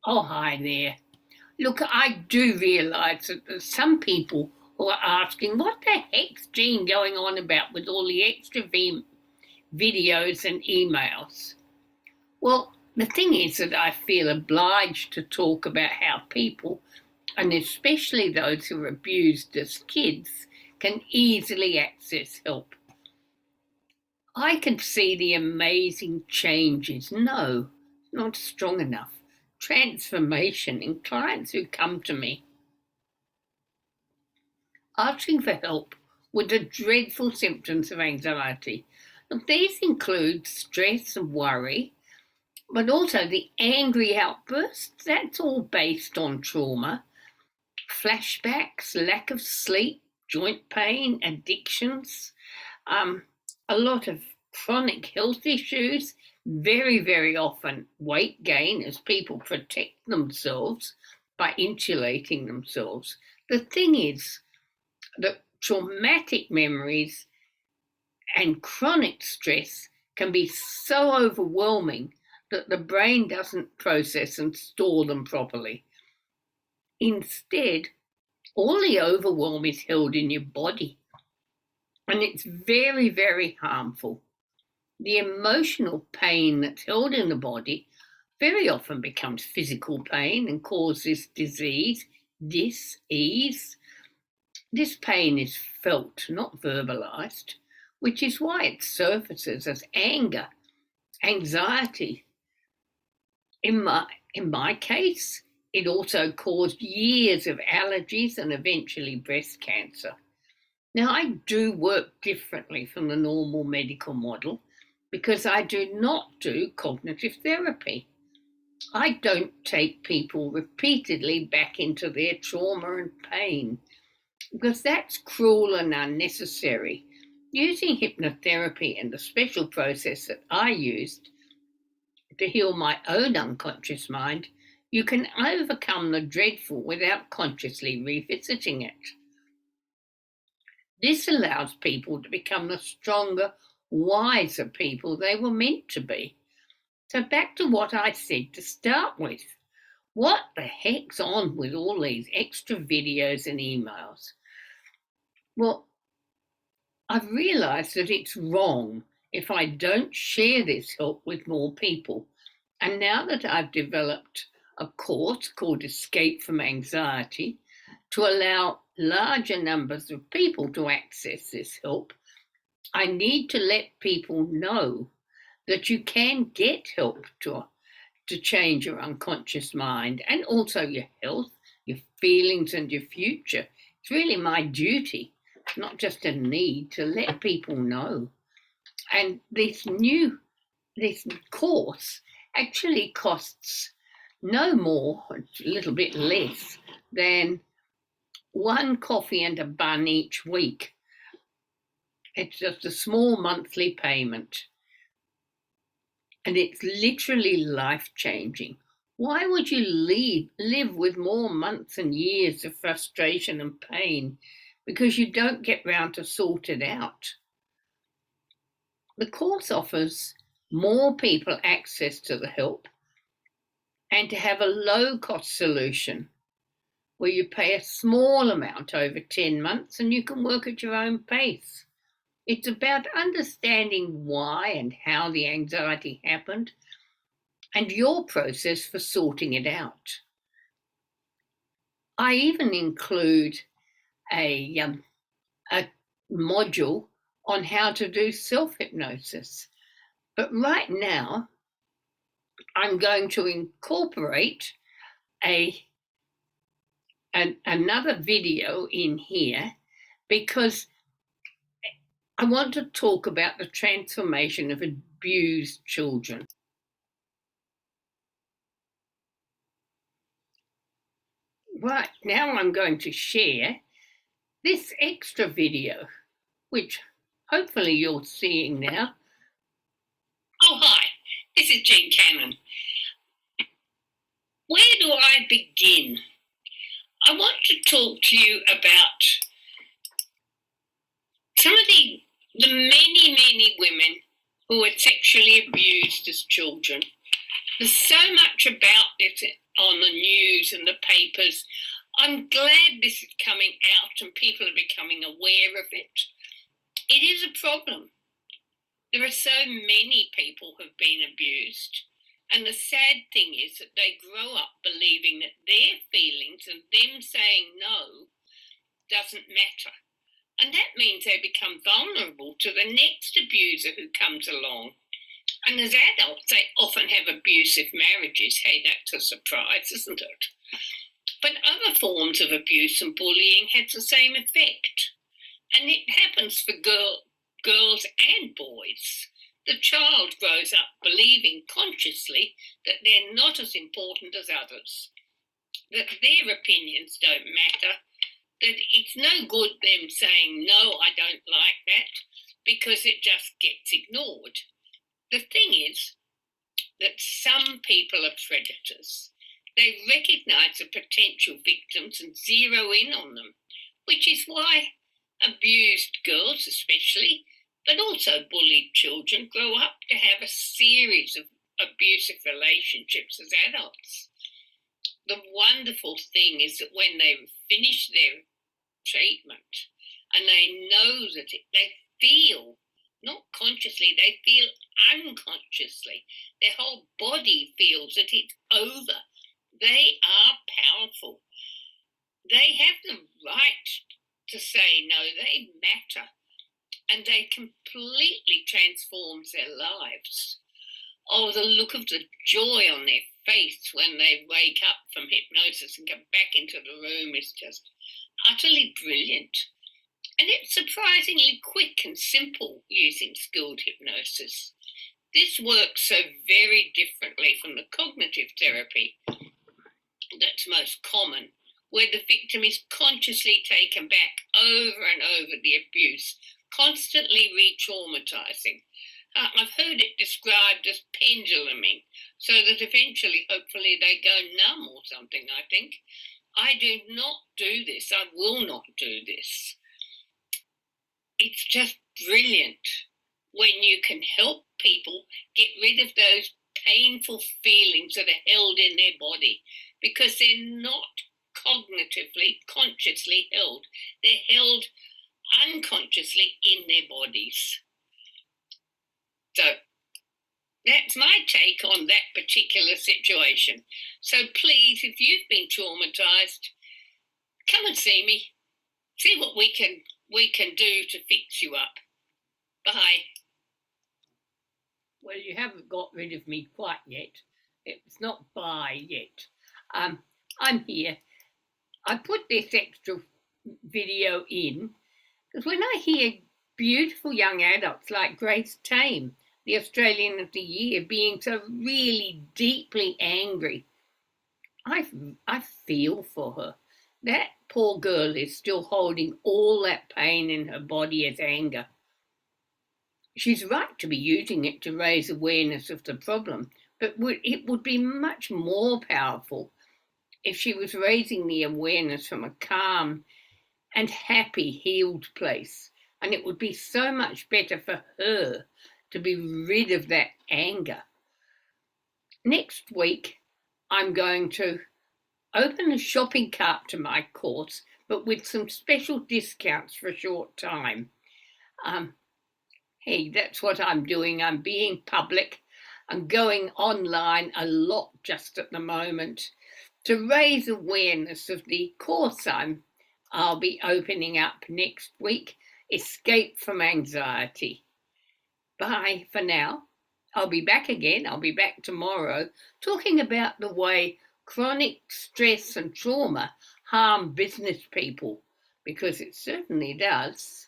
Oh, hi there. Look, I do realise that there's some people who are asking, what the heck's Jean going on about with all the extra videos and emails? Well, the thing is that I feel obliged to talk about how people, and especially those who are abused as kids, can easily access help. I can see the amazing changes. No, not strong enough. Transformation in clients who come to me asking for help with the dreadful symptoms of anxiety. Now, these include stress and worry, but also the angry outbursts. That's all based on trauma, flashbacks, lack of sleep, joint pain, addictions, um, a lot of chronic health issues, very often weight gain as people protect themselves by insulating themselves. The thing is that traumatic memories and chronic stress can be so overwhelming that the brain doesn't process and store them properly. Instead, all the overwhelm is held in your body, and it's very harmful. The emotional pain that's held in the body very often becomes physical pain and causes disease, dis-ease. This pain is felt, not verbalized, which is why it surfaces as anger, anxiety. In my case, it also caused years of allergies and eventually breast cancer. Now, I do work differently from the normal medical model because I do not do cognitive therapy. I don't take people repeatedly back into their trauma and pain because that's cruel and unnecessary. Using hypnotherapy and the special process that I used to heal my own unconscious mind, you can overcome the dreadful without consciously revisiting it. This allows people to become the stronger, wiser people they were meant to be. So, back to what I said to start with. What the heck's on with all these extra videos and emails? Well, I've realised that it's wrong if I don't share this help with more people. And now that I've developed a course called Escape from Anxiety to allow larger numbers of people to access this help, I need to let people know that you can get help to change your unconscious mind and also your health, your feelings, and your future. It's really my duty, not just a need, to let people know. And this course actually costs no more, a little bit less, than one coffee and a bun each week. It's just a small monthly payment. And it's literally life changing. Why would you live with more months and years of frustration and pain because you don't get round to sort it out? The course offers more people access to the help and to have a low cost solution where you pay a small amount over 10 months and you can work at your own pace. It's about understanding why and how the anxiety happened and your process for sorting it out. I even include a module on how to do self hypnosis. But right now, I'm going to incorporate another video in here because I want to talk about the transformation of abused children. Right, now I'm going to share this extra video, which hopefully you're seeing now. Oh, hi, this is Jean Cannon. Where do I begin? I want to talk to you about some of the many women who were sexually abused as children. There's so much about this on the news and the papers. I'm glad this is coming out and people are becoming aware of it. It is a problem. There are so many people who've been abused. And the sad thing is that they grow up believing that their feelings and them saying no doesn't matter. And that means they become vulnerable to the next abuser who comes along. And as adults, they often have abusive marriages. Hey, that's a surprise, isn't it? But other forms of abuse and bullying have the same effect. And it happens for girls and boys. The child grows up believing consciously that they're not as important as others, that their opinions don't matter, that it's no good them saying, no, I don't like that, because it just gets ignored. The thing is that some people are predators. They recognise the potential victims and zero in on them, which is why abused girls especially, but also bullied children, grow up to have a series of abusive relationships as adults. The wonderful thing is that when they finish their treatment and they know that they feel, not consciously, they feel unconsciously, their whole body feels that it's over. They are powerful. They have the right to say no, they matter, and they completely transforms their lives. Oh, the look of the joy on their face when they wake up from hypnosis and come back into the room is just utterly brilliant. And it's surprisingly quick and simple using skilled hypnosis. This works so very differently from the cognitive therapy that's most common, where the victim is consciously taken back over and over the abuse, constantly re-traumatizing. I've heard it described as penduluming, so that eventually, hopefully, they go numb or something, I think. I do not do this. I will not do this. It's just brilliant when you can help people get rid of those painful feelings that are held in their body, because they're not cognitively, consciously held. They're held unconsciously in their bodies. So that's my take on that particular situation. So please, if you've been traumatised, come and see me. See what we can do to fix you up. Bye. Well, you haven't got rid of me quite yet. It's not bye yet. I'm here. I put this extra video in because when I hear beautiful young adults like Grace Tame, the Australian of the Year, being so really deeply angry, I feel for her. That poor girl is still holding all that pain in her body as anger. She's right to be using it to raise awareness of the problem, but it would be much more powerful if she was raising the awareness from a calm and happy, healed place. And it would be so much better for her to be rid of that anger. Next week, I'm going to open a shopping cart to my course, but with some special discounts for a short time. Hey, that's what I'm doing. I'm being public. I'm going online a lot just at the moment to raise awareness of the course I'll be opening up next week, Escape from Anxiety. Bye for now. I'll be back again. I'll be back tomorrow talking about the way chronic stress and trauma harm business people, because it certainly does.